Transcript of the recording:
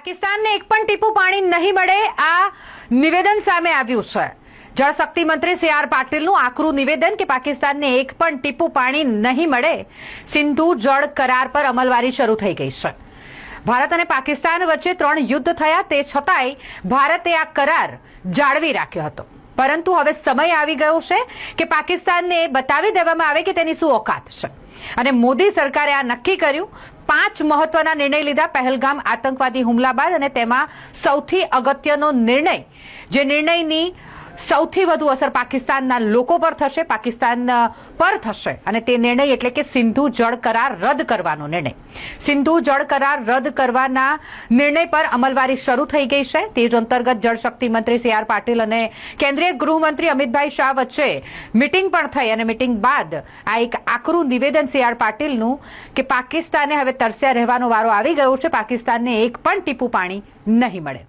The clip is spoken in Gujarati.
પાકિસ્તાનને એક પણ ટીપું પાણી નહીં મળે આ નિવેદન સામે આવ્યું છે। જળશક્તિ મંત્રી સી આર પાટીલનું આકરું નિવેદન કે પાકિસ્તાનને એક પણ ટીપું પાણી નહીં મળે। સિંધુ જળ કરાર પર અમલવારી શરૂ થઈ ગઈ છે। ભારત અને પાકિસ્તાન વચ્ચે 3 યુદ્ધ થયા તે છતાંય ભારતે આ કરાર જાળવી રાખ્યો હતો, પરંતુ હવે સમય આવી ગયો છે કે પાકિસ્તાનને બતાવી દેવામાં આવે કે તેની શું ઓકાત છે। અને મોદી સરકારે આ નક્કી કર્યું। 5 મહત્વના નિર્ણય લીધા પહેલગામ આતંકવાદી હુમલા બાદ, અને તેમાં સૌથી અગત્યનો નિર્ણય, જે નિર્ણયની સૌથી વધુ અસર પાકિસ્તાનના લોકો પર થશે, પાકિસ્તાન પર થશે, અને તે નિર્ણય એટલે કે સિંધુ જળ કરાર રદ કરવાનો નિર્ણય। સિંધુ જળ કરાર રદ કરવાના નિર્ણય પર અમલવારી શરૂ થઈ ગઈ છે। તે જ અંતર્ગત જળશક્તિ મંત્રી સી આર પાટીલ અને કેન્દ્રીય ગૃહમંત્રી અમિતભાઈ શાહ વચ્ચે મિટિંગ પણ થઈ, અને મિટિંગ બાદ આ એક આકરું નિવેદન સી આર પાટીલનું કે પાકિસ્તાને હવે તરસ્યા રહેવાનો વારો આવી ગયો છે। પાકિસ્તાનને એક પણ ટીપું પાણી નહીં મળે।